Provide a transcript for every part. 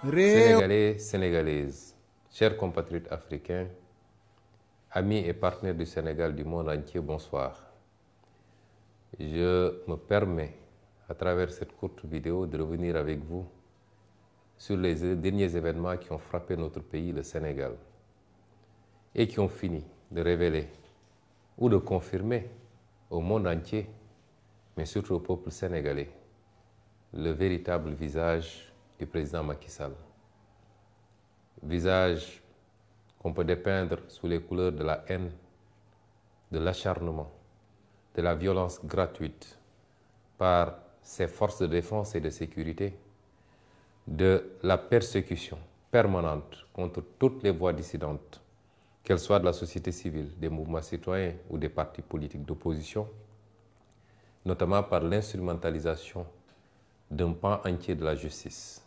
Sénégalais, Sénégalaises, chers compatriotes africains, amis et partenaires du Sénégal, du monde entier, bonsoir. Je me permets, à travers cette courte vidéo, de revenir avec vous sur les derniers événements qui ont frappé notre pays, le Sénégal, et qui ont fini de révéler ou de confirmer au monde entier, mais surtout au peuple sénégalais, le véritable visage du président Macky Sall. Visage qu'on peut dépeindre sous les couleurs de la haine, de l'acharnement, de la violence gratuite par ses forces de défense et de sécurité, de la persécution permanente contre toutes les voix dissidentes, qu'elles soient de la société civile, des mouvements citoyens ou des partis politiques d'opposition, notamment par l'instrumentalisation d'un pan entier de la justice.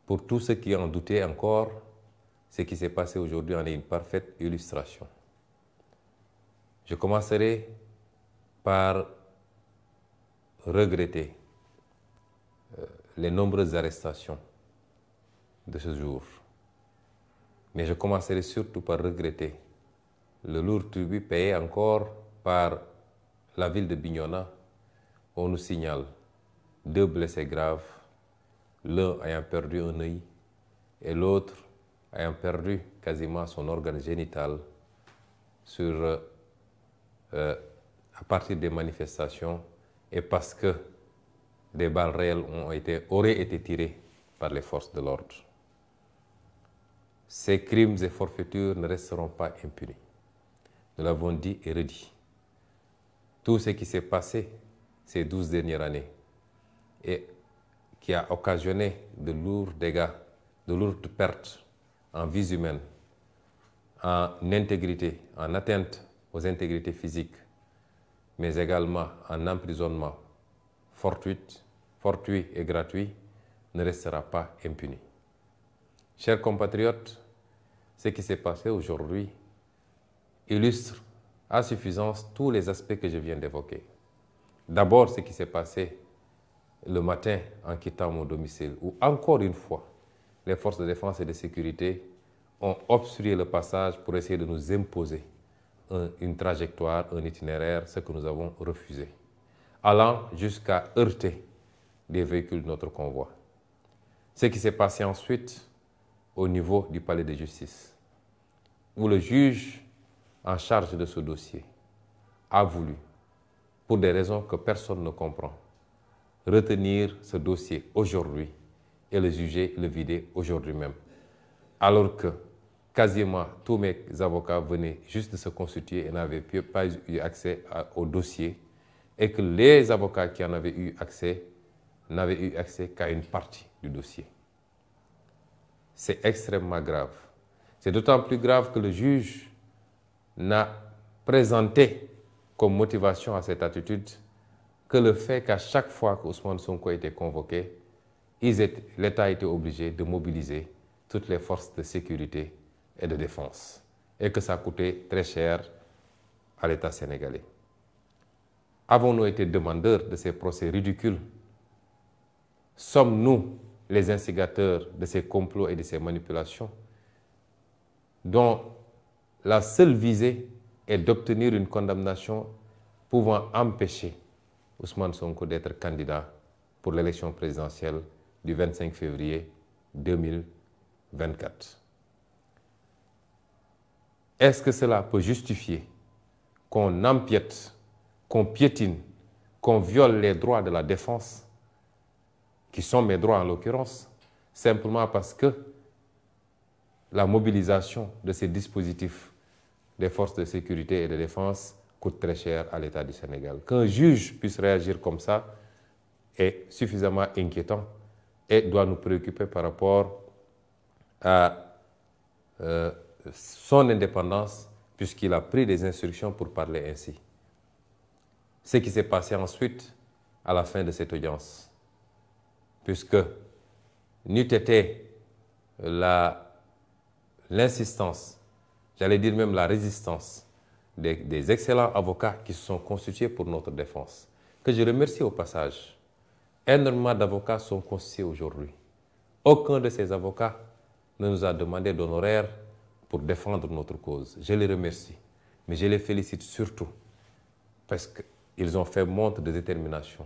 Pour tous ceux qui en doutaient encore, ce qui s'est passé aujourd'hui en est une parfaite illustration. Je commencerai par regretter les nombreuses arrestations de ce jour. Mais je commencerai surtout par regretter le lourd tribut payé encore par la ville de Bignona. On nous signale 2 blessés graves, l'un ayant perdu un œil et l'autre ayant perdu quasiment son organe génital à partir des manifestations et parce que des balles réelles auraient été tirées par les forces de l'ordre. Ces crimes et forfaitures ne resteront pas impunis. Nous l'avons dit et redit. Tout ce qui s'est passé ces 12 dernières années et qui a occasionné de lourds dégâts, de lourdes pertes en vies humaines, en intégrité, en atteinte aux intégrités physiques, mais également en emprisonnement fortuit et gratuit, ne restera pas impuni. Chers compatriotes, ce qui s'est passé aujourd'hui illustre à suffisance tous les aspects que je viens d'évoquer. D'abord, ce qui s'est passé le matin en quittant mon domicile, où encore une fois, les forces de défense et de sécurité ont obstrué le passage pour essayer de nous imposer une trajectoire, un itinéraire, ce que nous avons refusé, allant jusqu'à heurter des véhicules de notre convoi. Ce qui s'est passé ensuite au niveau du palais de justice, où le juge en charge de ce dossier a voulu, pour des raisons que personne ne comprend, retenir ce dossier aujourd'hui et le juger, le vider aujourd'hui même. Alors que quasiment tous mes avocats venaient juste de se constituer et n'avaient pas eu accès au dossier et que les avocats qui en avaient eu accès n'avaient eu accès qu'à une partie du dossier. C'est extrêmement grave. C'est d'autant plus grave que le juge n'a présenté comme motivation à cette attitude que le fait qu'à chaque fois qu'Ousmane Sonko était convoqué, l'État a été obligé de mobiliser toutes les forces de sécurité et de défense, et que ça coûtait très cher à l'État sénégalais. Avons-nous été demandeurs de ces procès ridicules? Sommes-nous les instigateurs de ces complots et de ces manipulations dont la seule visée est d'obtenir une condamnation pouvant empêcher Ousmane Sonko d'être candidat pour l'élection présidentielle du 25 février 2024. Est-ce que cela peut justifier qu'on empiète, qu'on piétine, qu'on viole les droits de la défense, qui sont mes droits en l'occurrence, simplement parce que la mobilisation de ces dispositifs des forces de sécurité et de défense coûte très cher à l'État du Sénégal? Qu'un juge puisse réagir comme ça est suffisamment inquiétant et doit nous préoccuper par rapport à son indépendance, puisqu'il a pris des instructions pour parler ainsi. Ce qui s'est passé ensuite à la fin de cette audience, puisque n'eût été l'insistance, j'allais dire même la résistance des excellents avocats qui se sont constitués pour notre défense, que je remercie au passage. Énormément d'avocats sont constitués aujourd'hui. Aucun de ces avocats ne nous a demandé d'honoraires pour défendre notre cause. Je les remercie, mais je les félicite surtout parce qu'ils ont fait montre de détermination,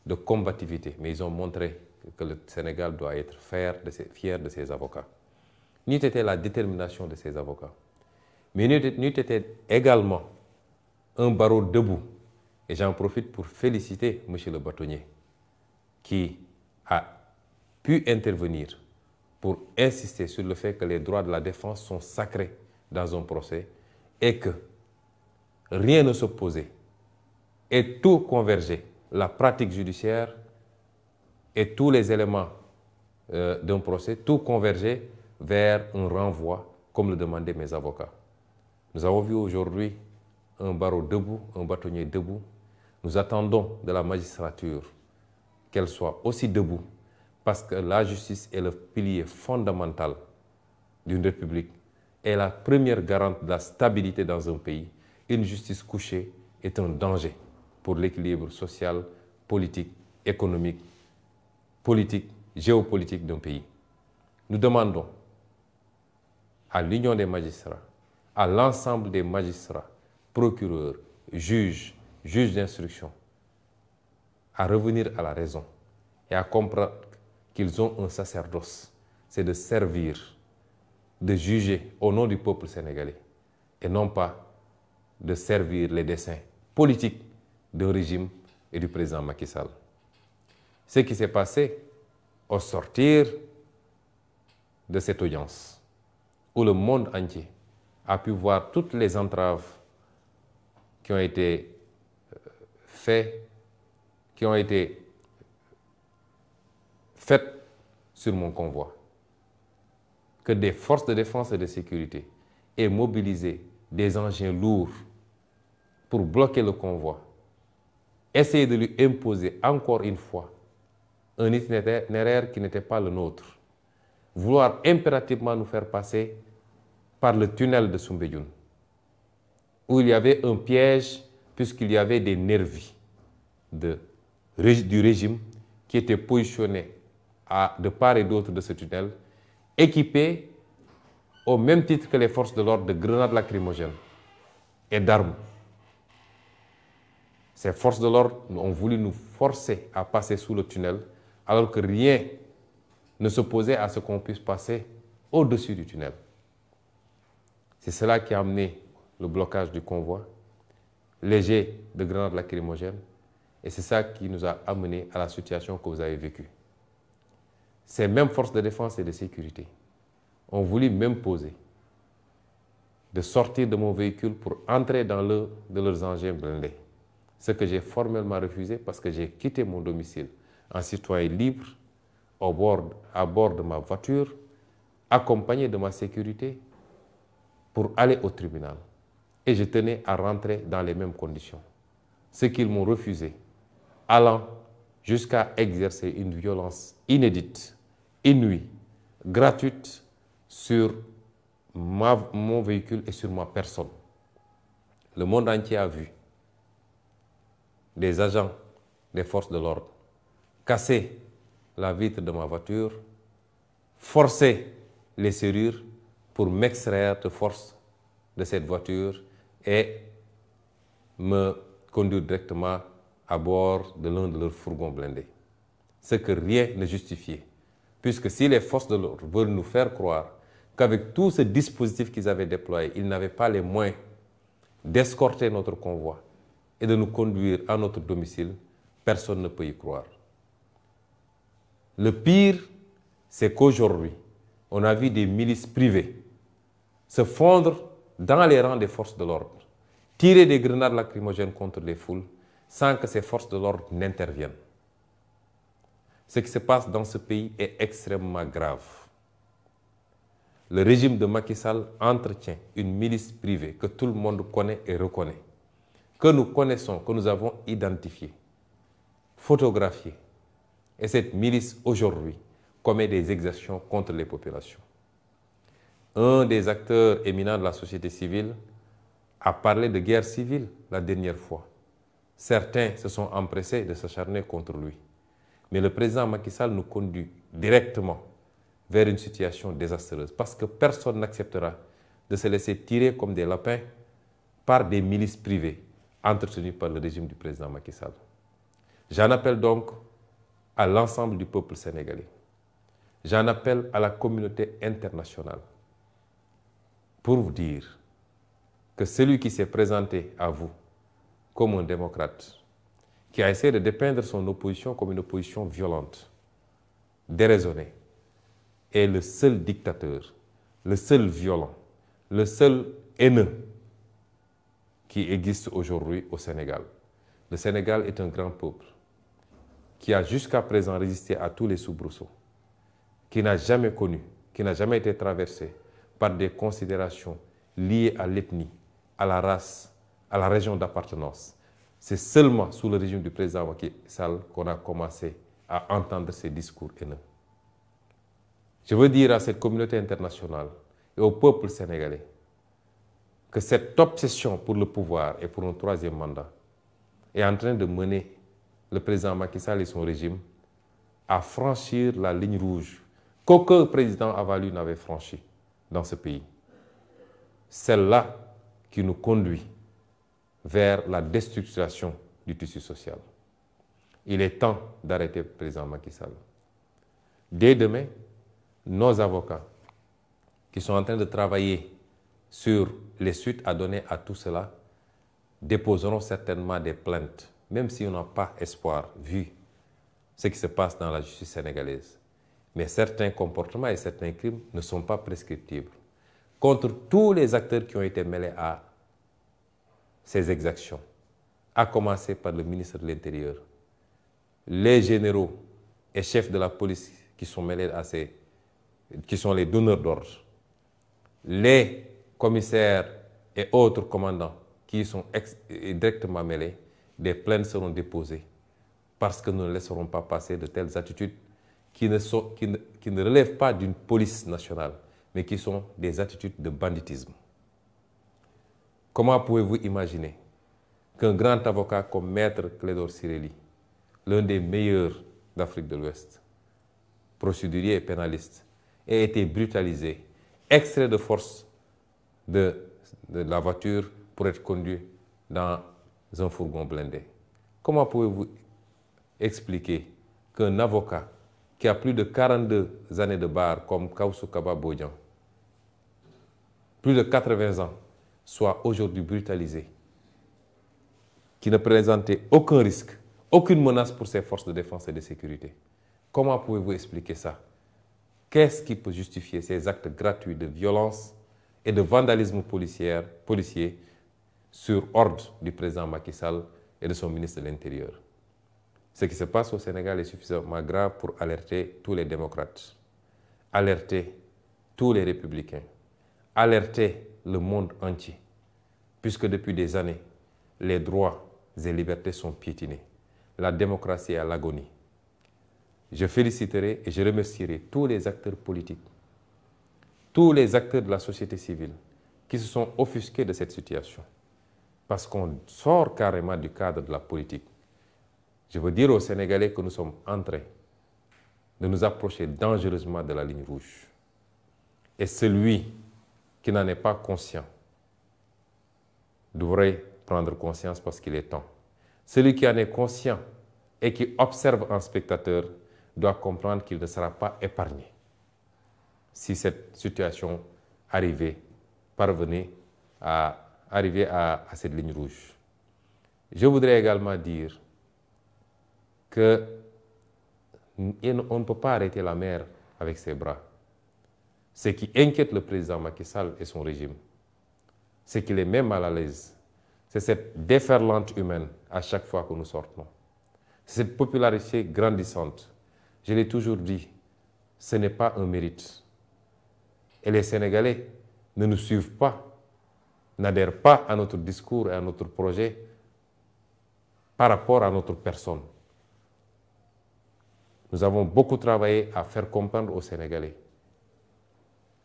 de combativité, mais ils ont montré que le Sénégal doit être fier de ses avocats. N'eût été la détermination de ces avocats, mais n'eût été également un barreau debout. Et j'en profite pour féliciter M. le bâtonnier qui a pu intervenir pour insister sur le fait que les droits de la défense sont sacrés dans un procès et que rien ne s'opposait et tout convergeait, la pratique judiciaire et tous les éléments d'un procès, tout convergeait vers un renvoi, comme le demandaient mes avocats. Nous avons vu aujourd'hui un barreau debout, un bâtonnier debout. Nous attendons de la magistrature qu'elle soit aussi debout, parce que la justice est le pilier fondamental d'une république et la première garante de la stabilité dans un pays. Une justice couchée est un danger pour l'équilibre social, politique, économique, politique, géopolitique d'un pays. Nous demandons à l'Union des magistrats, à l'ensemble des magistrats, procureurs, juges d'instruction, à revenir à la raison et à comprendre qu'ils ont un sacerdoce, c'est de servir, de juger au nom du peuple sénégalais et non pas de servir les desseins politiques du régime et du président Macky Sall. Ce qui s'est passé au sortir de cette audience, où le monde entier a pu voir toutes les entraves qui ont été faites sur mon convoi, que des forces de défense et de sécurité aient mobilisé des engins lourds pour bloquer le convoi, essayer de lui imposer encore une fois un itinéraire qui n'était pas le nôtre, vouloir impérativement nous faire passer par le tunnel de Soumbédioune, où il y avait un piège puisqu'il y avait des nervis du régime qui étaient positionnés de part et d'autre de ce tunnel, équipés au même titre que les forces de l'ordre de grenades lacrymogènes et d'armes. Ces forces de l'ordre ont voulu nous forcer à passer sous le tunnel, alors que rien ne s'opposait à ce qu'on puisse passer au-dessus du tunnel. C'est cela qui a amené le blocage du convoi, léger de grenades lacrymogènes, et c'est ça qui nous a amené à la situation que vous avez vécue. Ces mêmes forces de défense et de sécurité ont voulu m'imposer de sortir de mon véhicule pour entrer dans l'un de leurs engins blindés. Ce que j'ai formellement refusé parce que j'ai quitté mon domicile en citoyen libre à bord de ma voiture, accompagné de ma sécurité pour aller au tribunal. Et je tenais à rentrer dans les mêmes conditions. Ce qu'ils m'ont refusé, allant jusqu'à exercer une violence inédite, inouïe, gratuite sur mon véhicule et sur ma personne. Le monde entier a vu des agents des forces de l'ordre casser la vitre de ma voiture, forcer les serrures pour m'extraire de force de cette voiture et me conduire directement à bord de l'un de leurs fourgons blindés. Ce que rien ne justifiait. Puisque si les forces de l'ordre veulent nous faire croire qu'avec tout ce dispositif qu'ils avaient déployé, ils n'avaient pas les moyens d'escorter notre convoi et de nous conduire à notre domicile, personne ne peut y croire. Le pire, c'est qu'aujourd'hui, on a vu des milices privées se fondre dans les rangs des forces de l'ordre, tirer des grenades lacrymogènes contre les foules sans que ces forces de l'ordre n'interviennent. Ce qui se passe dans ce pays est extrêmement grave. Le régime de Macky Sall entretient une milice privée que tout le monde connaît et reconnaît, que nous connaissons, que nous avons identifiée, photographiée. Et cette milice, aujourd'hui, commet des exactions contre les populations. Un des acteurs éminents de la société civile a parlé de guerre civile la dernière fois. certains se sont empressés de s'acharner contre lui. Mais le président Macky Sall nous conduit directement vers une situation désastreuse parce que personne n'acceptera de se laisser tirer comme des lapins par des milices privées entretenues par le régime du président Macky Sall. J'en appelle donc à l'ensemble du peuple sénégalais. J'en appelle à la communauté internationale pour vous dire que celui qui s'est présenté à vous comme un démocrate, qui a essayé de dépeindre son opposition comme une opposition violente, déraisonnée, est le seul dictateur, le seul violent, le seul haineux qui existe aujourd'hui au Sénégal. Le Sénégal est un grand peuple qui a jusqu'à présent résisté à tous les soubresauts, qui n'a jamais connu, qui n'a jamais été traversé par des considérations liées à l'ethnie, à la race, à la région d'appartenance. C'est seulement sous le régime du président Macky Sall qu'on a commencé à entendre ces discours haineux. Je veux dire à cette communauté internationale et au peuple sénégalais que cette obsession pour le pouvoir et pour un troisième mandat est en train de mener le président Macky Sall et son régime à franchir la ligne rouge qu'aucun président avalu n'avait franchie dans ce pays. Celle-là qui nous conduit vers la déstructuration du tissu social. Il est temps d'arrêter le président Macky Sall. Dès demain, nos avocats qui sont en train de travailler sur les suites à donner à tout cela déposeront certainement des plaintes, même si on n'a pas espoir, vu ce qui se passe dans la justice sénégalaise. Mais certains comportements et certains crimes ne sont pas prescriptibles. Contre tous les acteurs qui ont été mêlés à ces exactions, à commencer par le ministre de l'Intérieur, les généraux et chefs de la police qui sont mêlés à qui sont les donneurs d'ordre, les commissaires et autres commandants qui y sont directement mêlés, des plaintes seront déposées parce que nous ne laisserons pas passer de telles attitudes qui ne relèvent pas d'une police nationale, mais qui sont des attitudes de banditisme. Comment pouvez-vous imaginer qu'un grand avocat comme Maître Clédor Ciré Ly, l'un des meilleurs d'Afrique de l'Ouest, procédurier et pénaliste, ait été brutalisé, extrait de force de la voiture pour être conduit dans un fourgon blindé? Comment pouvez-vous expliquer qu'un avocat qui a plus de 42 années de barre comme Kawsu Kaba Bodian, plus de 80 ans, soit aujourd'hui brutalisé, qui ne présentait aucun risque, aucune menace pour ses forces de défense et de sécurité? Comment pouvez-vous expliquer ça? Qu'est-ce qui peut justifier ces actes gratuits de violence et de vandalisme policier sur ordre du président Macky Sall et de son ministre de l'Intérieur? Ce qui se passe au Sénégal est suffisamment grave pour alerter tous les démocrates, alerter tous les républicains, alerter le monde entier, puisque depuis des années, les droits et libertés sont piétinés. La démocratie est à l'agonie. Je féliciterai et je remercierai tous les acteurs politiques, tous les acteurs de la société civile qui se sont offusqués de cette situation, parce qu'on sort carrément du cadre de la politique. Je veux dire aux Sénégalais que nous sommes en train de nous approcher dangereusement de la ligne rouge. Et celui qui n'en est pas conscient devrait prendre conscience parce qu'il est temps. Celui qui en est conscient et qui observe en spectateur doit comprendre qu'il ne sera pas épargné si cette situation parvenait à arriver à cette ligne rouge. Je voudrais également dire qu'on ne peut pas arrêter la mer avec ses bras. Ce qui inquiète le président Macky Sall et son régime, c'est qu'il est même mal à l'aise. C'est cette déferlante humaine à chaque fois que nous sortons. Cette popularité grandissante. Je l'ai toujours dit, ce n'est pas un mérite. Et les Sénégalais ne nous suivent pas, n'adhèrent pas à notre discours et à notre projet par rapport à notre personne. Nous avons beaucoup travaillé à faire comprendre aux Sénégalais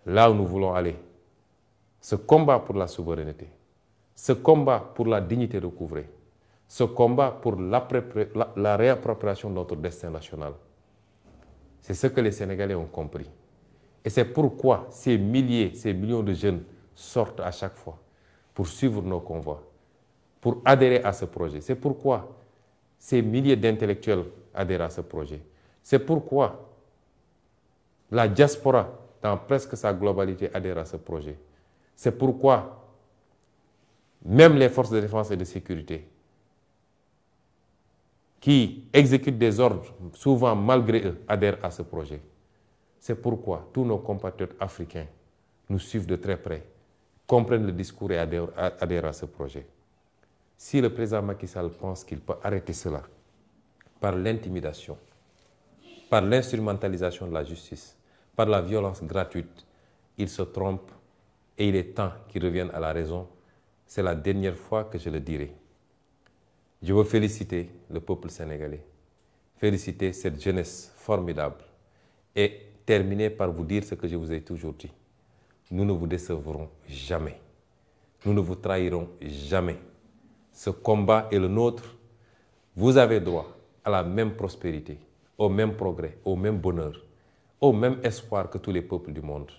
là où nous voulons aller. Ce combat pour la souveraineté, ce combat pour la dignité recouvrée, ce combat pour la réappropriation de notre destin national. C'est ce que les Sénégalais ont compris. Et c'est pourquoi ces milliers, ces millions de jeunes sortent à chaque fois pour suivre nos convois, pour adhérer à ce projet. C'est pourquoi ces milliers d'intellectuels adhèrent à ce projet. C'est pourquoi la diaspora, dans presque sa globalité, adhère à ce projet. C'est pourquoi même les forces de défense et de sécurité, qui exécutent des ordres, souvent malgré eux, adhèrent à ce projet. C'est pourquoi tous nos compatriotes africains nous suivent de très près, comprennent le discours et adhèrent à ce projet. Si le président Macky Sall pense qu'il peut arrêter cela par l'intimidation, par l'instrumentalisation de la justice, par la violence gratuite, il se trompe et il est temps qu'il revienne à la raison. C'est la dernière fois que je le dirai. Je veux féliciter le peuple sénégalais, féliciter cette jeunesse formidable et terminer par vous dire ce que je vous ai toujours dit. Nous ne vous décevrons jamais. Nous ne vous trahirons jamais. Ce combat est le nôtre. Vous avez droit à la même prospérité, au même progrès, au même bonheur, au même espoir que tous les peuples du monde.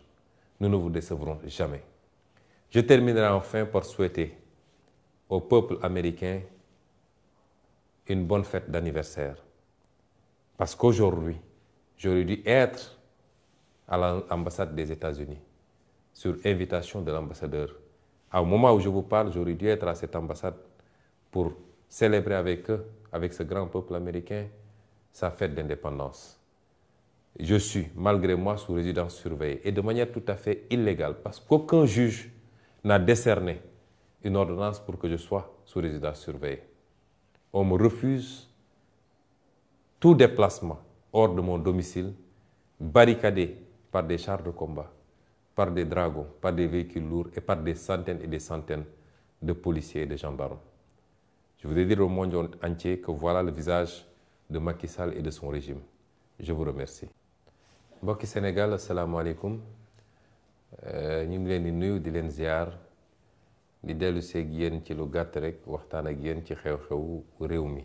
Nous ne vous décevrons jamais. Je terminerai enfin par souhaiter au peuple américain une bonne fête d'anniversaire. Parce qu'aujourd'hui, j'aurais dû être à l'ambassade des États-Unis sur invitation de l'ambassadeur. Au moment où je vous parle, j'aurais dû être à cette ambassade pour célébrer avec eux, avec ce grand peuple américain, sa fête d'indépendance. Je suis, malgré moi, sous résidence surveillée et de manière tout à fait illégale parce qu'aucun juge n'a décerné une ordonnance pour que je sois sous résidence surveillée. On me refuse tout déplacement hors de mon domicile, barricadé par des chars de combat, par des dragons, par des véhicules lourds et par des centaines et des centaines de policiers et de gendarmes. Je voudrais dire au monde entier que voilà le visage de Macky Sall et de son régime. Je vous remercie. Mbokki Sénégal, asalaamaaleykum. ñu ngi leen di nuyu di leen ziar di dellu seeg yéen ci lu gàtt rek waxtaan ak yéen ci xew-xew réew mi.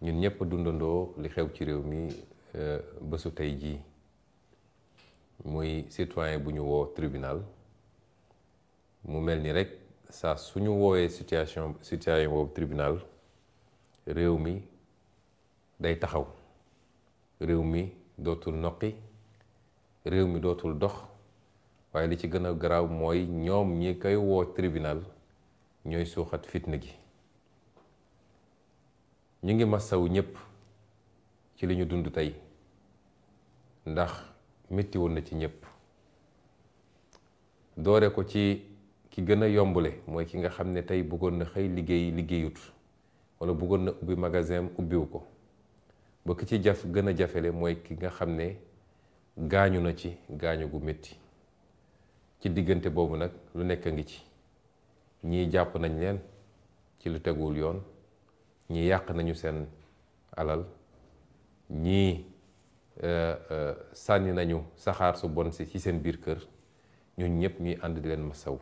ñun ñëpp dundandoo li xew ci réew mi bésu tey jii muy citoyen bu ñu woo tribunal mu mel ni rek saa suñu woowee situation boobu tribunal réew mi day taxaw réew mi dootul noqi réew mi dootul dox waaye li ci gën a garaaw mooy ñoom ñi koy woo tribunal ñooy suuxat fitna gi. ñu ngi masawu ñëpp ci li ñu dund tey ndax métti woon na ci ñëpp doore ko ci ki gën a yombule mooy ki nga xam ne tey bëggoon na xëy liggéeyut wala bëggoon na ubbi magasin ubbiwu ko ba ki ci gën a jafele mooy ki nga xam ne gaañu na ci gaañu gu métti ci diggante boobu nag lu nekk a ngi ci ñii jàpp nañ leen ci lu teguwul yoon ñii yàq nañu seen alal ñii sànni nañu saxaar su bon si ci seen biir kër ñun ñëpp ñuy ànd di leen masaw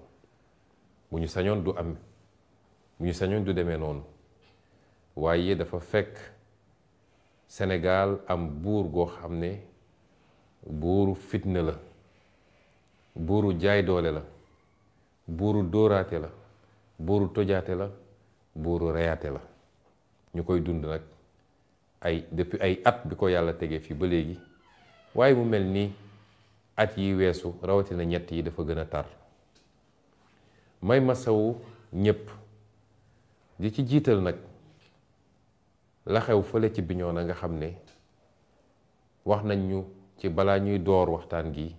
bu ñu sañoon du am bu ñu sañoon du demee noonu waaye dafa fekk Sénégal am buur goo xam ne buuru fitna la buuru jaay doole la buuru dóoraate la buuru tojaate la buuru reyaate la ñu koy dund nag depuis ay at bi ko yàlla tegee fii ba léegi waaye mu mel ni at yi weesu rawatina ñett yi dafa gën a tar may masawu ñépp di ci jiital nag la xew fële ci Bignona nga xam ne wax nañ ñu ci balaa ñuy door waxtaan gi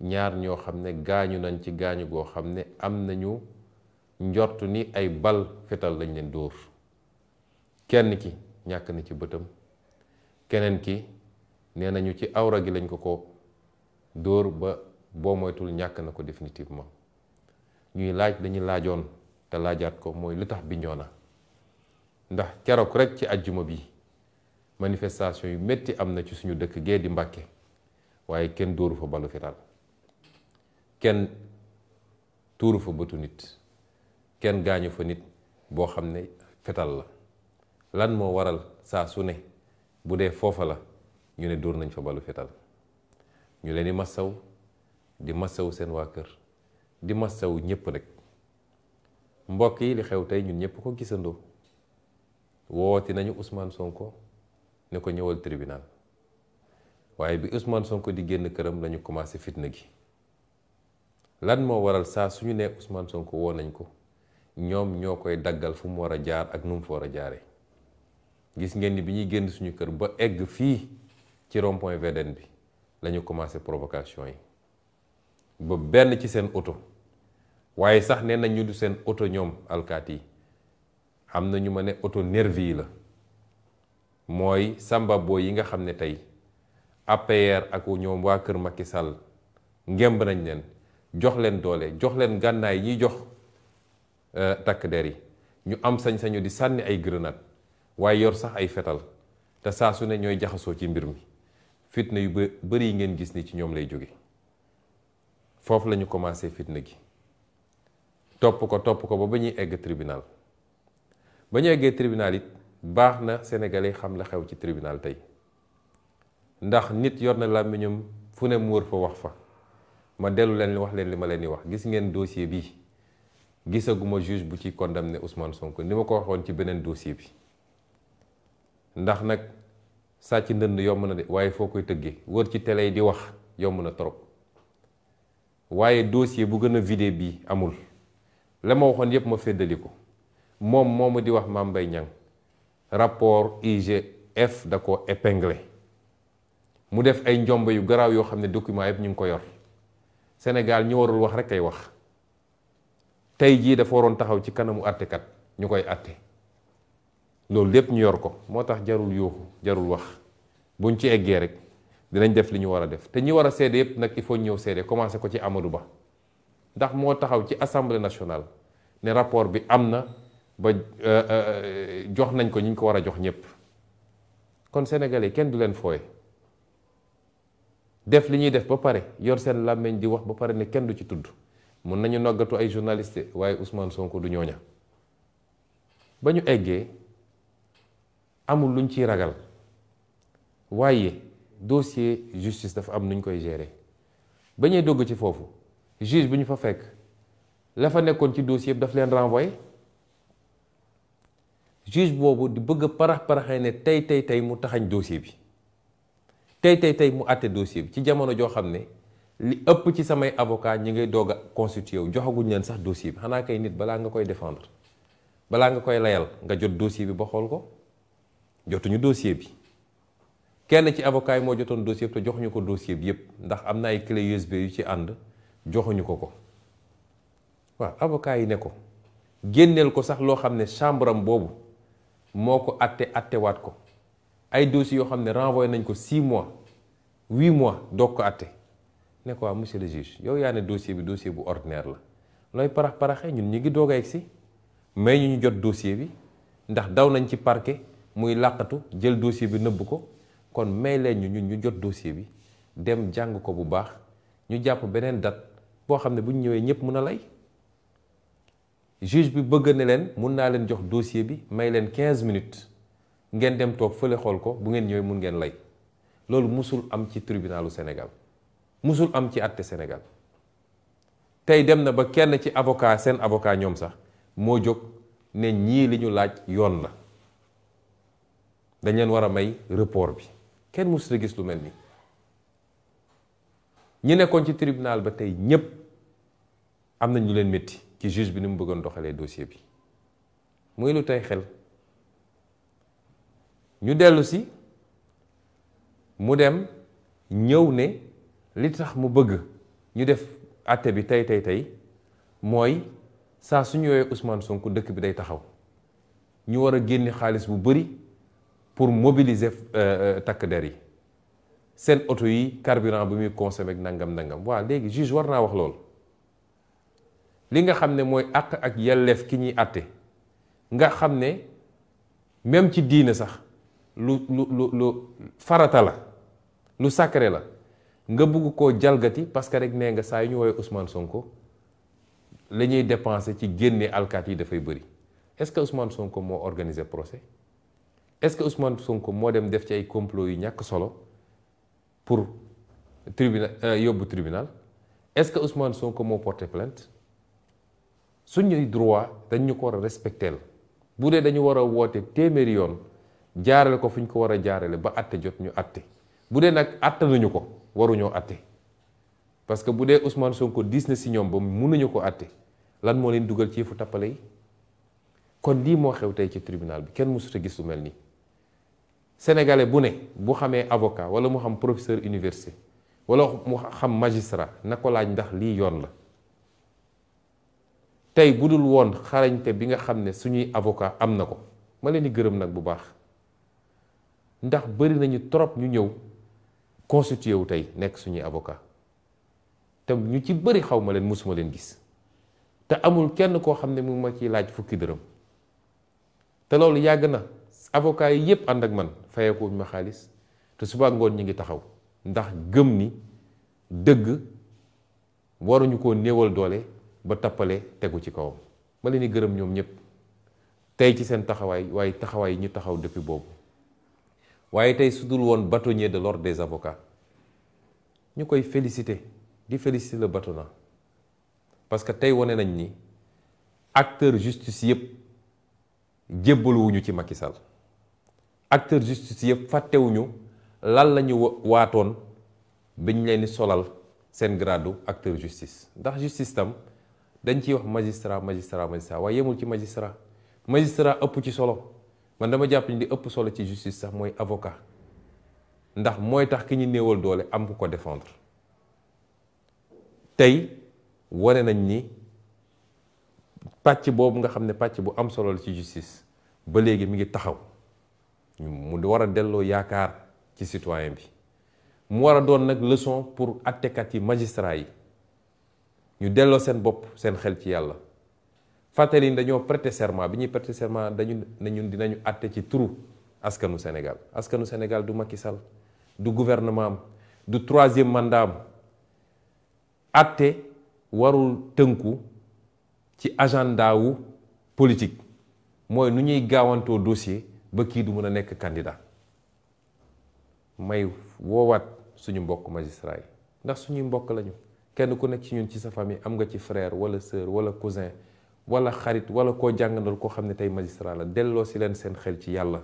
ñaar ñoo xam ne gaañu nañ ci gaañu goo xam ne am nañu njort ni ay bal fetal lañ leen dóor kenn ki ñàkk na ci bëtam keneen ki nee nañu ci awra gi lañ ko dóor ba boo moytul ñàkk na ko définitivement ñuy laaj dañuy laajoon te laajaat ko mooy lu tax Bignona ndax keroog rek ci àjjuma bi manifestation yu metti am na ci suñu dëkk gee di Mbàkke waaye kenn dóoru fa balu fetal kenn tuuru fa bëtu nit kenn gaañu fa nit boo xam ne fetal la. lan moo waral saa su ne bu dee foofa la ñu ne dóor nañ fa balu fetal ñu leen di massaw seen waa kër di massaw ñëpp rek. mbokk yi li xew tey ñun ñëpp ko gisandoo wooti nañu Ousmane Sonko ne ko ñëwal tribunal waaye bi Ousmane Sonko di génn këram lañu commencé fitna gi. lan moo waral saa suñu nee Ousmane Sonko woo nañ ko ñoom ñoo koy daggal fu mu war a jaar ak nu mu fa war a jaaree. gis ngeen ni bi ñuy génn suñu kër ba egg fii ci rond-point VDN bi lañu commencé provocation yi ba benn ci seen oto waaye sax nee nañ ñu du seen oto ñoom alkaati yi am na ñu ma ne oto nervi yi la mooy samba boy yi nga xam ne tey APR ak ñoom waa kër Macky Sall ngemb nañ leen jox leen doole jox leen gànnaay ñiy jox takk der yi ñu am sañ-sañu di sànni ay grenade waaye yor sax ay fetal te saa su ne ñooy jaxasoo ci mbir mi fitna yu bari yi ngeen gis ni ci ñoom lay jóge foofu la ñu commencé fitna gi topp ko ba ñuy egg tribunal ba ñu eggee tribunal it baax na sénégalais xam la xew ci tribunal tey ndax nit yor na làmmiñam fu ne mu wër fa wax fa ma dellu leen wax leen li ma leen di wax gis ngeen dossier bi gisaguma juge bu ci condamné Ousmane Sonko ni ma ko waxoon ci beneen dossier bi ndax nag sàcc ndënd yomb na de waaye foo koy tëggee wër ci télé yi di wax yomb na trop waaye dossier bu gën a vidé bii amul la ma waxoon yépp ma féddali ko moom moomu di wax Mame Mbaye Niang rapport IGF da ko épinglé mu def ay njombe yu garaaw yoo xam ne document yépp ñu ngi ko yor Sénégal ñi warul wax rek ay wax tey jii dafa waroon taxaw ci kanamu àttekat ñu koy àtte loolu lépp ñu yor ko moo tax jarul yuuxu jarul wax buñ ci eggee rek dinañ def li ñu war a def te ñi war a seede yépp nag il faut ñëw seede commencé ko ci Amadou Ba ndax moo taxaw ci assemblée nationale ne rapport bi am na ba jox nañ ko ñu ko war a jox ñépp kon sénégalais kenn du leen fooye def li ñuy def ba pare yor seen làmmiñ di wax ba pare ne kenn du ci tudd mun nañu noggatu ay journaliste waaye Ousmane Sonko du ñooña ba ñu eggee amul luñ ciy ragal waaye dossier justice dafa am nuñ koy gérer ba ñuy dogg ci foofu juge bi ñu fa fekk la fa nekkoon ci dossier bi daf leen renvoyé juge boobu di bëgg a parax-paraxee ne tey mu taxañ dossier bi tey mu àtte dossier bi ci jamono joo xam ne li ëpp ci samay avocat ñi ngay doog a constitué wu joxaguñ leen sax dossier bi xanaa kay nit balaa nga koy défendre balaa nga koy layal nga jot dossier bi ba xool ko jotuñu dossier bi kenn ci avocat yi moo jotoon dossier bi te joxuñu ko dossier bi yépp ndax am na ay clé USB yu ci ànd joxuñu ko waaw avocat yi ne ko génneel ko sax loo xam ne chambre am boobu moo ko attewaat ko ay dossiers yoo xam ne renvoyé nañ ko 6 mois 8 mois doog ko atte ne ko monsieur le juge yow yaa ne dossier bu ordinaire la looy parax-paraxee ñun ñu ngi doog a egsi mais ñu jot dossier bi ndax daw nañ ci parquet muy làqatu jël dossier bi nëbb ko kon may leen ñu jot dossier bi dem jàng ko bu baax ñu jàpp beneen date boo xam ne bu ñu ñëwee ñëpp mën a lay juge bi bëgg ne leen mun naa leen jox dossier bi may leen 15 minutes ngeen dem toog fële xool ko bu ngeen ñëwee mun ngeen lay loolu musul am ci tribunalu Sénégal musul am ci àtte Sénégal tey dem na ba kenn ci avocat seen avocat ñoom sax moo jóg ne ñii li ñu laaj yoon la dañ leen war a may report bi kenn musul gis lu mel ni ñi nekkoon ci tribunal ba tey ñépp am nañ ñu leen métti ci juge bi ni mu bëggoon doxalee dossier bi muy lu tey xel ñu dellu si mu dem ñëw ne li tax mu bëgg ñu def àtte bi tey mooy saa suñu yooyee Ousmane Sonko dëkk bi day taxaw ñu war a génne xaalis bu bari pour mobiliser takk der yi seen oto yi carburant bu muy consommé ak nangam waaw léegi juge war naa wax loolu li nga xam ne mooy àq ak yelleef ki ñuy àtte nga xam ne même ci diine sax lu farata la lu sacré la nga bugg koo jalgati parce que rek nee nga saa yu ñu woowee Ousmane Sonko la ñuy dépenser ci génne alkaat yi dafay bëri est-ce que Ousmane Sonko moo organisé procès est-ce que Ousmane Sonko moo dem def ci ay complot yu ñàkk solo pour yóbbu tribunal est-ce que Ousmane Sonko moo porté plainte suñuy droit dañ ñu ko war a respecteel bu dee dañu war a woote téeméeri yoon jaarale ko fu ñu ko war a jaarale ba atte jot ñu atte bu dee nag atte nañu ko waruñoo atte parce que bu dee Ousmane Sonko diis na si ñoom ba mënuñu ko atte lan moo leen dugal ci yëfu tappale yi kon lii moo xew tey ci tribunal bi kenn mësut a gis lu mel nii sénégalais bu ne bu xamee avocat wala mu xam professeur université wala mu xam magistrat na ko laaj ndax lii yoon la tey bu dul woon xarañte bi nga xam ne suñuy avocat am na ko ma leen di gërëm nag bu baax ndax bari nañu trop ñu ñëw constitué wu tey nekk suñuy avocat te ñu ci bari xaw ma leen musuma leen gis te amul kenn koo xam ne mu ma ciy laaj fukki dërëm te loolu yàgg na avocat yi yépp ànd ak man fayeekuñ ma xaalis te suba ngoon ñi ngi taxaw ndax gëm ni dëgg waruñu koo néewal doole ba tappale tegu ci kawam ma leen di gërëm ñoom ñëpp tey ci seen taxawaay waaye taxawaay yi ñu taxaw depuis boobu waaye tey su dul woon bâtonnier de l'ordre des avocats ñu koy féliciter di féliciter le bâtonnat parce que tey wane nañ ni acteur justice yëpp jébbaluwuñu ci Macky Sall acteur justice yëpp fàttewuñu lan la ñu waatoon biñ leen di solal seen gradu acteur justice ndax justice tam dañ ciy wax magistrat waaye yemul ci magistrat ëpp ci solo man dama jàpp ni di ëpp solo ci justice sax mooy avocat ndax mooy tax ki ñu néewal doole am ku ko défendre tey wane nañ ni pàcc boobu nga xam ne pàcc bu am solo la ci justice ba léegi mi ngi taxaw mu war a delloo yaakaar ci citoyen bi mu war a doon nag leçon pour attekat yi magistrat yi ñu delloo seen bopp seen xel ci yàlla fàttali ni dañoo prêter serment bi ñuy prêter serment dañu ne ñun dinañu atte ci turu askanu Sénégal du Macky Sall du gouvernement am du 3e mandat am atte warul tënku ci agenda wu politique mooy nu ñuy gaawantoo dossier ba kii du mën a nekk candidat may woowaat suñu mbokk magistrat yi ndax suñuy mbokk lañu kenn ku nekk ci ñun ci sa famille am nga ci frère wala sœur wala cousin wala xarit wala koo jàngandal koo xam ne tey magistrat la delloo si leen seen xel ci yàlla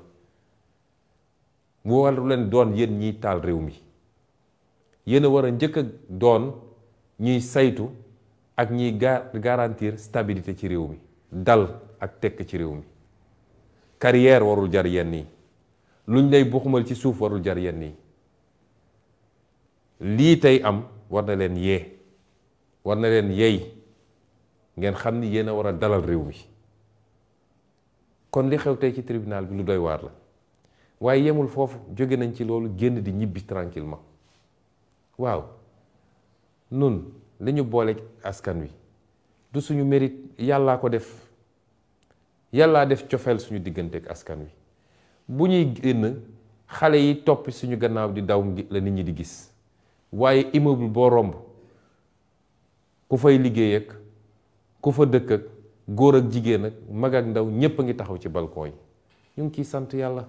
mu waru leen doon yéen ñiy taal réew mi yéen a war a njëkk a doon ñuy saytu ak ñiy garantir stabilité ci réew mi dal ak tekk ci réew mi carrière warul jar yenn yi luñ lay buxumal ci suuf warul jar yenn yi lii tey am war na leen yee war na leen yey ngeen xam ni yéen a war a dalal réew mi kon li xew tey ci tribunal bi lu doy waar la waaye yemul foofu jóge nañ ci loolu génn di ñibbi tranquillement waaw nun li ñu boole askan wi du suñu mérite yàllaa ko def yàllaa def cofeel suñu diggante ak askan wi bu ñuy génn xale yi topp suñu gannaaw di daw la nit ñi di gis waaye immeuble boo romb ku fay liggéey ak ku fa dëkk ak góor ak jigéen ak mag ak ndaw ñépp a ngi taxaw ci balcon yi ñu ngi ciy sant yàlla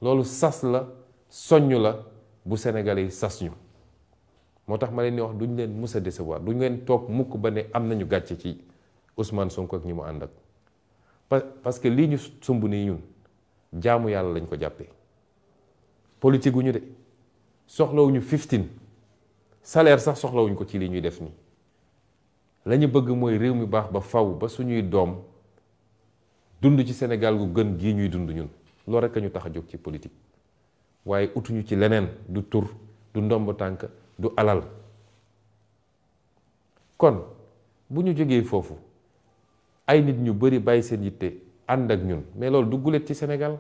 loolu sas la soññ la bu Sénégalais yi sas ñu moo tax ma leen di wax duñ leen mus a décevoir duñ leen toog mukk ba ne am nañu gàcce ci Ousmane Sonko ak ñi mu ànd ak parce que lii ñu sumb nii ñun jaamu yàlla lañ ko jàppee politique gu ñu de soxlawuñu 15 salaire sax soxlawuñ ko ci lii ñuy def nii la ñu bëgg mooy réew mi baax ba faw ba suñuy doom dund ci Sénégal gu gën gii ñuy dund ñun loolu rekk a ñu tax a jóg ci politique waaye utuñu ci leneen du tur du ndomb tànk du alal kon bu ñu jógee foofu ay nit ñu bari bàyyi seen yitte ànd ak ñun mais loolu du gulet ci Sénégal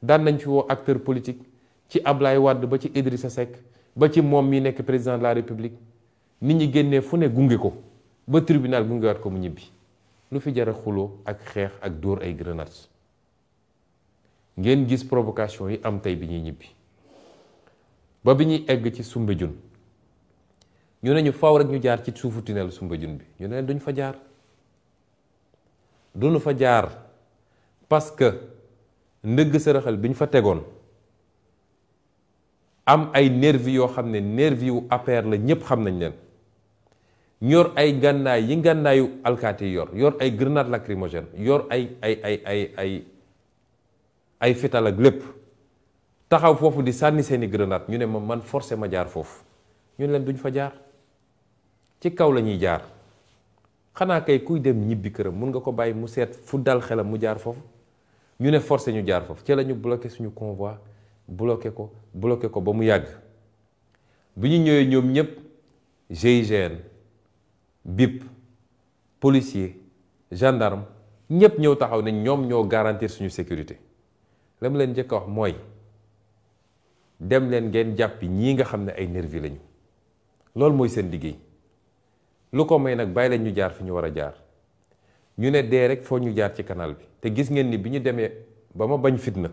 daan nañ fi woo acteur politique ci Ablaye Wade ba ci Idrissa Seck ba ci moom mi nekk président de la République nit ñi génnee fu ne gunge ko ba tribunal gungewaat ko mu ñibbi lu fi jar a xuloo ak xeex ak dóor ay grenades ngeen gis provocation yi am tey bi ñuy ñibbi ba bi ñuy egg ci Soumbédioune ñu ne ñu faw rek ñu jaar ci suufu tunnel Soumbédioune bi ñu ne leen duñ fa jaar duñu fa jaar parce que ndëgg sërëxal bi ñu fa tegoon am ay nervi yoo xam ne nervi yu APR la ñépp xam nañ leen yor ay gànnaay yi gànnaayu alkaati yi yor ay grenade lacrymogène yor ay fital ak lépp taxaw foofu di sànni seeni grenade ñu ne ma man forcé ma jaar foofu ñu leen duñ fa jaar ci kaw la ñuy jaar xanaa kay kuy dem ñibbi këram mun nga ko bàyyi mu seet fu dal xelam mu jaar foofu ñu ne forcé ñu jaar foofu ci la ñu bloqué suñu convoi bloqué ko ba mu yàgg bi ñu ñëwee ñoom ñëpp GIGN BIP policier gendarme ñëpp ñëw taxaw ne ñoom ñoo garantir suñu sécurité la mu leen njëkk a wax mooy dem leen ngeen jàppi ñii nga xam ne ay nervi lañu loolu mooy seen liggéey lu ko may nag bàyyi leen ñu jaar fi ñu war a jaar ñu ne dee rek foo ñu jaar ci canal bi te gis ngeen ni bi ñu demee ba ma bañ fitna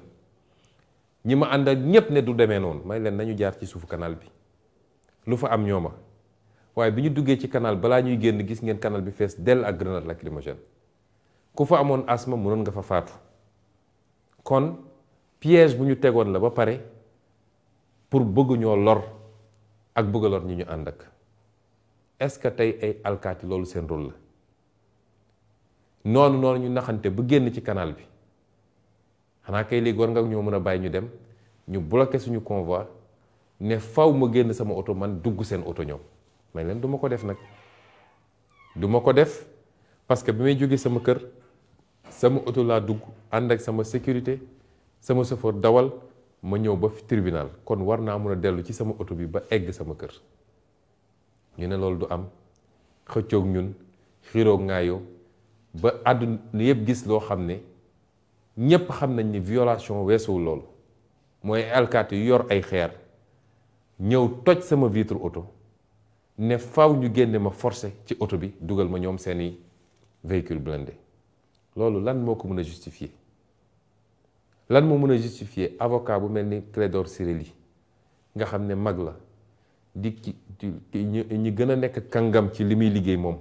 ñi ma ànd ak ñépp ne du demee noonu may leen nañu jaar ci suufu canal bi lu fa am ñooma waaye bi ñu duggee ci canal balaa ñuy génn gis ngeen canal bi fees dell ak grenade lacrymogène ku fa amoon asma mënoon nga fa faatu kon piège bu ñu tegoon la ba pare pour bëgg ñoo lor ak bëgg a lor ñi ñu ànd ak est-ce que tey ay alkaati loolu seen rôle la noonu ñu naxante ba génn ci canal bi xanaa kay léegi war nga ñoo mën a bàyyi ñu dem ñu bloqué suñu convoi ne faw ma génn sama oto man dugg seen oto ñoom may leen du ma ko def nag du ma ko def parce que bi may jógee sama kër sama oto laa dugg ànd ak sama sécurité sama chauffeur dawal ma ñëw ba tribunal kon war naa mën a dellu ci sama oto bi ba egg sama kër ñu ne loolu du am xëccoog ñun xiiroog ngaayoo ba àdduna yëpp gis loo xam ne ñépp xam nañ ni violation weesuwul loolu mooy alkaati yu yor ay xeer ñëw toj sama vitre oto ne faw ñu génne ma forcé ci oto bi dugal ma ñoom seeni véhicule blindé loolu lan moo ko mën a justifier lan moo mën a justifier avocat bu mel ni Clédor Ciré Ly nga xam ne mag la di ñi gën a nekk kàngam ci li muy liggéey moom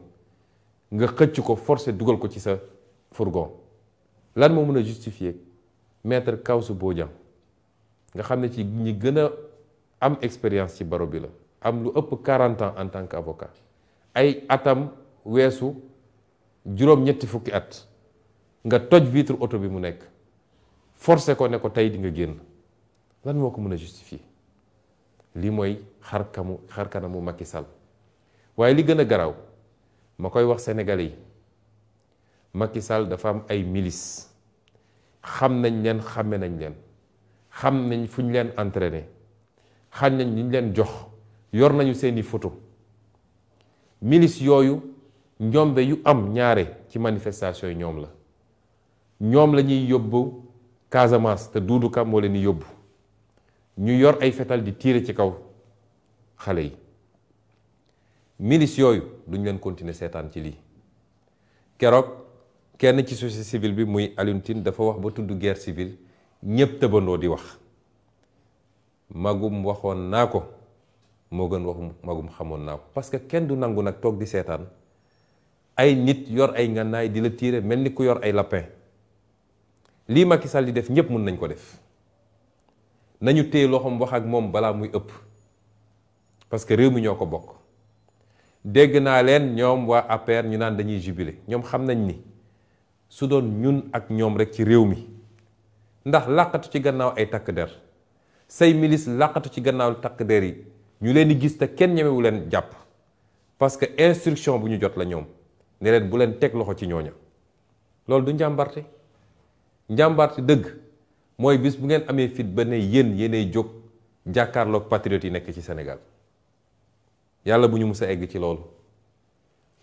nga xëcc ko forcé dugal ko ci sa fourgon lan moo mën a justifier maître Kawsu Bodian nga xam ne ci ñi gën a am expérience ci baro bi la am lu ëpp 40 ans en tant qu'avocat ay atam weesu juróom-ñetti fukki at nga toj vitre oto bi mu nekk forcé ko ne ko tey di nga génn lan moo ko mën a justifier lii mooy xar kanamu Macky Sall waaye li gën a garaaw ma koy wax sénégalais yi Macky Sall dafa am ay milices xam nañ leen xàmme nañ leen xam nañ fu ñu leen entraîné xam nañ li ñu leen jox yor nañu seeni photo milices yooyu njombe yu am ñaare ci manifestation yi ñoom la ñoom la ñuy yóbbu Casamance te Doudou Ka moo leen di yóbbu ñu yor ay fetal di tiire ci kaw xale yi milices yooyu duñ leen continuer seetaan ci lii keroog kenn ci société civile bi muy Alioune Tine dafa wax ba tudd guerre civile ñépp tëbandoo di wax magum waxoon naa ko moo gën wax magum xamoon naa ko parce que kenn du nangu nag toog di seetaan ay nit yor ay ngànnaay di la tiire mel ni ku yor ay lapin lii Macky Sall di def ñépp mën nañ ko def nañu téye loxoom wax ak moom balaa muy ëpp parce que réew mi ñoo ko bokk dégg naa leen ñoom waa APR ñu naan dañuy jubilé ñoom xam nañ ni su doon ñun ak ñoom rek ci réew mi ndax làqatu ci gannaaw ay takk der say milice làqatu ci gannaaw takk der yi ñu leen di gis te kenn ñemewu leen jàpp parce que instruction bu ñu jot la ñoom ne leen bu leen teg loxo ci ñooña loolu du njàmbarte njàmbarte dëgg mooy bis bu ngeen amee fit ba ne yéenay jóg jàkkaarloog patriotes yi nekk ci Sénégal yàlla bu ñu mus a egg ci loolu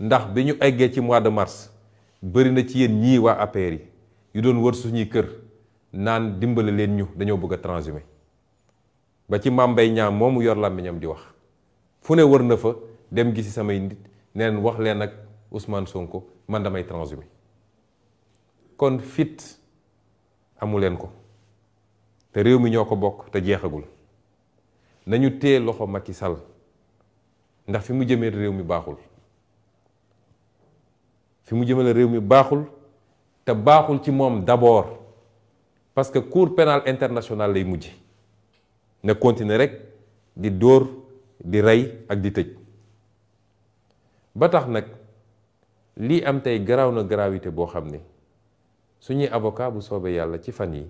ndax bi ñu eggee ci mois de mars bëri na ci yéen ñii waa APR yi yu doon wër suñuy kër naan dimbale leen ñu dañoo bëgg a transhumé ba ci Mame Mbaye Niang moomu yor làmmiñam di wax fu ne wër na fa dem gisi samay nit neen wax leen ak Ousmane Sonko man damay transhumé kon fit amu leen ko te réew mi ñoo ko bokk te jeexagul nañu téye loxo Macky Sall ndax fi mu jëmee réew mi baaxul fi mu jëmale réew mi baaxul te baaxul ci moom d'abord parce que cour pénale internationale lay mujj na continuer rek di dóor di rey ak di tëj ba tax nag lii am tey garaaw na gravité boo xam ne suñuy avocat bu soobee yàlla ci fan yi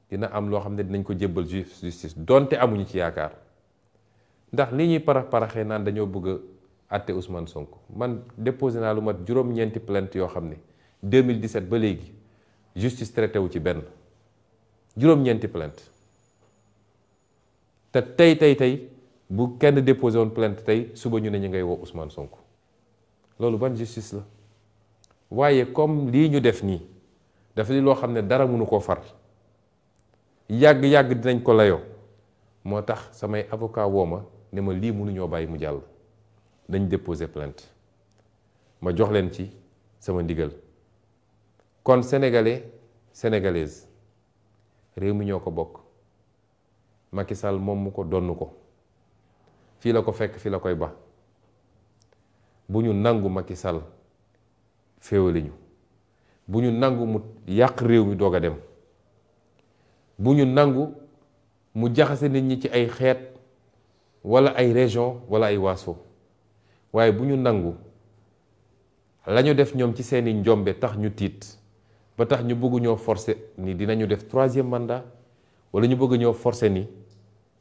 dina am loo xam ne dinañ ko jébbal justice donte amuñu ci yaakaar ndax li ñuy paraxee naan dañoo bëgg a àtte Ousmane Sonko man déposé naa lu mat juróom-ñeenti plainte yoo xam ne 2017 ba léegi justice traité wu ci benn juróom-ñeenti plainte te tey bu kenn déposé woon plainte tey suba ñu ne ñu ngay woo Ousmane Sonko loolu ban justice la waaye comme lii ñu def nii dafa di loo xam ne dara mënu koo far yàgg-yàgg dinañ ko layoo moo tax samay avocat woo ma ne ma lii mënuñoo bàyyi mu jàll dañ déposer plainte ma jox leen ci sama ndigal kon sénégalais sénégalaise réew mi ñoo ko bokk Macky Sall moom mu ko donn ko fii la ko fekk fii la koy ba bu ñu nangu Macky Sall féewale ñu bu ñu nangu mu yàq réew mi doog a dem bu ñu nangu mu jaxase nit ñi ci ay xeet walla ay région walla ay waaso waaye bu ñu nangu lañu def ñoom ci seeni njombe tax ñu tiit ba tax ñu bëgg ñoo forcer ni dinañu def 3e mandat walla ñu bëgg ñoo forcer ni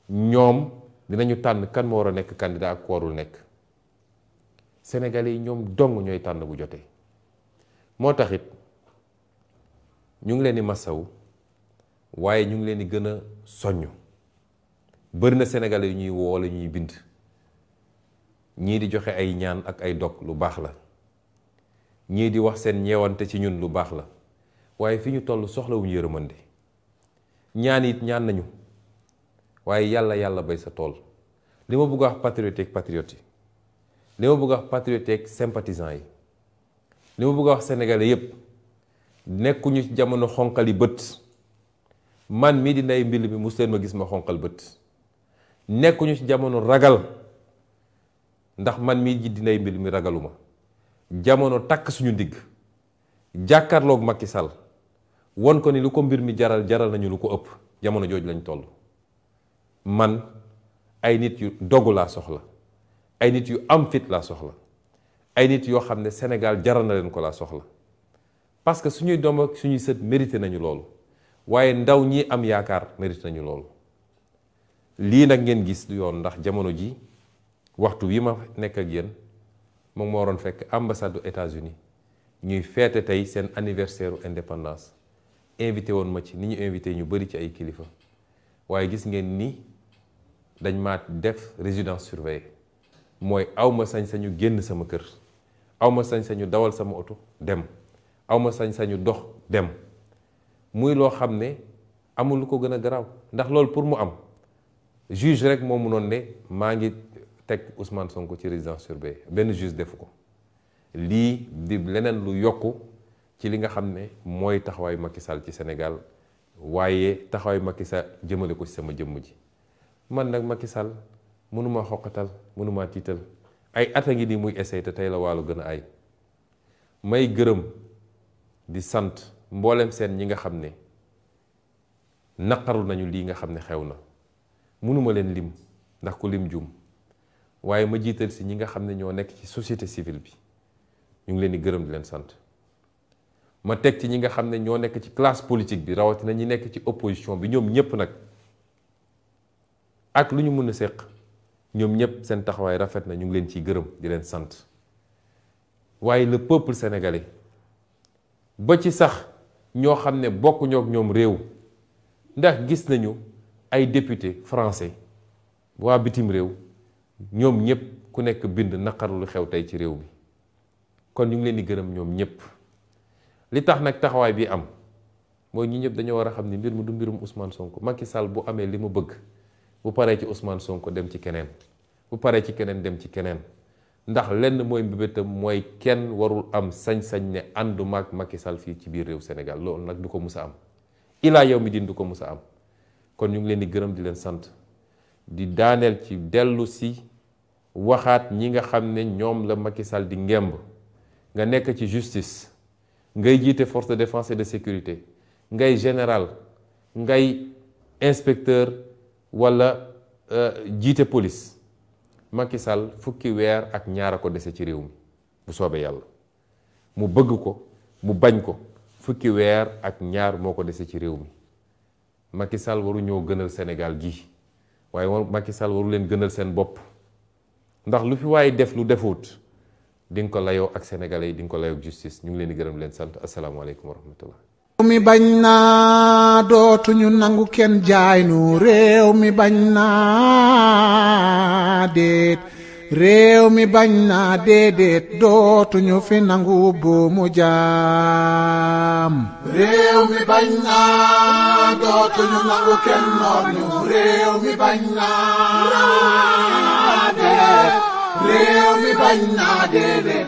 ñoom dinañu tànn kan moo war a nekk candidat ak ku warul nekk Sénégalais yi ñoom dong ñooy tànn bu jotee moo taxit ñu ngi leen di masawu waaye ñu ngi leen di gën a soññ bëri na Sénégalais yu ñuy woo la ñuy bind ñii di joxe ay ñaan ak ay dog lu baax la ñii di wax seen ñeewante ci ñun lu baax la waaye fi ñu toll soxlawuñu yërëmande ñaan it ñaan nañu waaye yàlla bay sa tool li ma bëgg a wax patriote ak patriote yi li ma bëgg a wax patriote ak sympathisant yi li ma bëgg a wax sénégalais yépp nekkuñu ci jamono xonqali bët man mii di Ndeye Mbill mi mus leen ma gis ma xonqal bët nekkuñu ci jamono ragal ndax man mii di Ndeye Mbill mi ragaluma jamono takk suñu ndigg jàkkaarloog Macky Sall won ko ni lu ko mbir mi jaral nañu lu ko ëpp jamono jooju lañ toll man ay nit yu dogu laa soxla ay nit yu am fit laa soxla ay nit yoo xam ne Sénégal jaral na leen ko laa soxla parce que suñuy doom ak suñuy sët mérité nañu loolu waaye ndaw ñi am yaakaar mérité nañu loolu lii nag ngeen gis du yoon ndax jamono ji waxtu wi ma nekk ak yéen moom moo waroon fekk ambassade du États-Unis ñuy feete tey seen anniversaire indépendance invité woon ma ci ni ñu invité ñu bari ci ay kilifa waaye gis ngeen ni dañ ma def résidence surveillée mooy awma sañ-sañu génn sama kër awma sañ-sañu dawal sama oto dem awma sañ-sañu dox dem muy loo xam ne amul lu ko gën a garaaw ndax loolu pour mu am juge rek moo mënoon ne maa ngi teg Ousmane Sonko ci résidence surveillée benn juge defu ko lii di leneen lu yokku ci li nga xam ne mooy taxawaayu Macky Sall ci Sénégal waaye taxawaayu Macky Sall jëmale ko ci sama jëmm ji man nag Macky Sall mënuma xoqatal mënuma tiital ay at a ngi nii muy essayé te tey la wàllu gën a ay may gërëm di sant mboolem seen ñi nga xam ne naqaru nañu lii nga xam ne xew na mënuma leen lim ndax ku lim jum waaye ma jiital si ñi nga xam ne ñoo nekk ci société civile bi ñu ngi leen di gërëm di leen sant ma teg ci ñi nga xam ne ñoo nekk ci classe politique bi rawatina ñi nekk ci opposition bi ñoom ñëpp nag ak lu ñu mën a séq ñoom ñëpp seen taxawaay rafet na ñu ngi leen ciy gërëm di leen sant waaye le peuple sénégalais ba ci sax ñoo xam ne bokkuñoo ak ñoom réew ndax gis nañu ay député français waa bitim réew ñoom ñëpp ku nekk bind naqaru lu xew tey ci réew mi kon ñu ngi leen di gërëm ñoom ñëpp li tax nag taxawaay bi am mooy ñi ñëpp dañoo war a xam ni mbir mu du mbirum Ousmane Sonko Macky Sall bu amee li mu bëgg bu paree ci Ousmane Sonko dem ci keneen bu paree ci keneen dem ci keneen ndax lenn mooy mbébétam mooy kenn warul am sañ-sañ ne ànduma ak Macky Sall fii ci biir réew Sénégal loolu nag du ko mus a am ilaa yow mi din du ko mus a am kon ñu ngi leen di gërëm di leen sant di daaneel ci dellu si waxaat ñi nga xam ne ñoom la Macky Sall di ngemb nga nekk ci justice ngay jiite force de défense et de sécurité ngay général ngay inspecteur wala jiite police Macky Sall fukki weer ak ñaar a ko dese ci réew mi bu soobee yàlla mu bëgg ko mu bañ ko fukki weer ak ñaar moo ko dese ci réew mi Macky Sall waru ñoo gënal Sénégal gi waaye Macky Sall waru leen gënal seen bopp ndax lu fi waaye def lu defut di nga ko layoo ak sénégalais yi di nga ko layoo ak justice ñu ngi leen di gërëm leen sant asalaamaaleykum wa rahmatullah. mi bañ naa dootuñu nangu kenn jaay nu réew mi bañ naa déet réew mi bañ naa déedéet dootuñu fi nangu buumu jaam. réew mi bañ naa dootuñu nangu kenn noot ñu réew mi bañ naa déet réew mi bañ naa déedéet